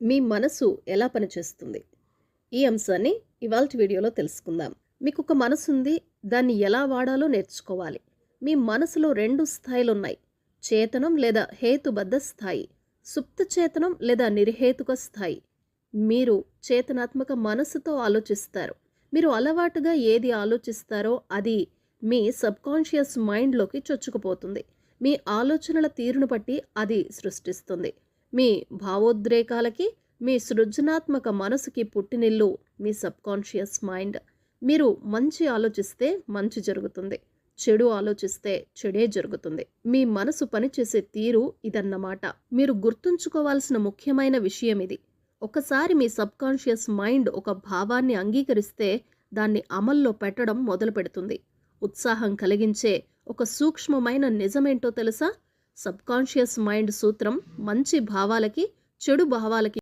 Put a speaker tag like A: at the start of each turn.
A: మీ మనసు ఎలా పనిచేస్తుంది? ఈ అంశాన్ని ఇవాల్టి వీడియోలో తెలుసుకుందాం. మీకొక మనసుంది. దాన్ని ఎలా వాడాలో నేర్చుకోవాలి. మీ మనసులో 2 స్థాయిలున్నాయి. చేతనం లేదా హేతుబద్ధ స్థాయి. సుప్త చేతనం లేదా నిర్హేతుక స్థాయి. మీరు చేతనాత్మక మనసుతో ఆలోచిస్తారు. మీరు అలవాటుగా ఏది ఆలోచిస్తారో అది మీ సబ్‌కాన్షియస్ మైండ్‌లోకి చొచ్చుకుపోతుంది. మీ ఆలోచనల తీరును బట్టి అది సృష్టిస్తుంది. మీ భావోద్రేకాలకి, మీ సృజనాత్మక మనసుకి పుట్టినిల్లు మీ సబ్‌కాన్షియస్ మైండ్. మీరు మంచి ఆలోచిస్తే మంచి జరుగుతుంది. చెడు ఆలోచిస్తే చెడే జరుగుతుంది. మీ మనసు పనిచేసే తీరు ఇదన్నమాట. మీరు గుర్తుంచుకోవాల్సిన ముఖ్యమైన విషయం ఇది. ఒకసారి మీ సబ్‌కాన్షియస్ మైండ్ ఒక భావాన్ని అంగీకరిస్తే దాన్ని అమల్లో పెట్టడం మొదలుపెడుతుంది. ఉత్సాహం కలిగించే ఒక సూక్ష్మమైన నిజమేంటో తెలుసా? సబ్‌కాన్షియస్ మైండ్ సూత్రం మంచి భావాలకి, చెడు భావాలకి